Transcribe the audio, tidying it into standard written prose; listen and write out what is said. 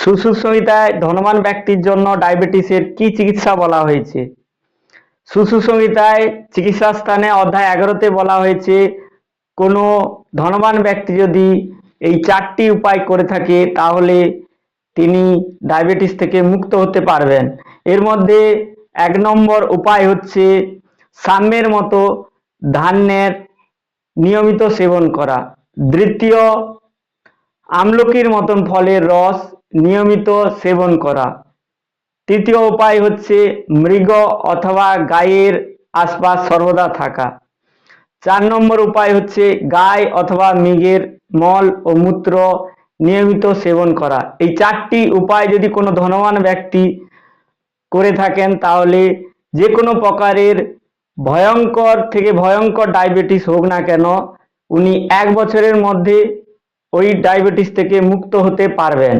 সুশ্রুত সংহিতায় ধনবান ব্যক্তির জন্য ডায়াবেটিসের কি চিকিৎসা বলা হয়েছে? সুশ্রুত সংহিতায় চিকিৎসা স্থানে অধ্যায় 11তে বলা হয়েছে কোনো ধনবান ব্যক্তি যদি এই 4টি উপায় করে থাকে তাহলে তিনি ডায়াবেটিস থেকে মুক্ত হতে পারবেন। এর মধ্যে 1 নম্বর উপায় হচ্ছে সাম্যের মতো ধান্যের নিয়মিত সেবন করা। দ্বিতীয়, আমলকির মতন ফলের রস নিয়মিত সেবন করা। তৃতীয় উপায় হচ্ছে মৃগ অথবা গায়ের আশপাশ সর্বদা থাকা। 4 নম্বর উপায় হচ্ছে গাই অথবা মৃগের মল ও মূত্র নিয়মিত সেবন করা। এই 4টি উপায় যদি কোনো ধনবান ব্যক্তি করে থাকেন তাহলে যে কোনো প্রকারের ভয়ঙ্কর থেকে ভয়ঙ্কর ডায়াবেটিস হোক না কেন উনি 1 বছরের মধ্যে ওই ডায়াবেটিস থেকে মুক্ত হতে পারবেন।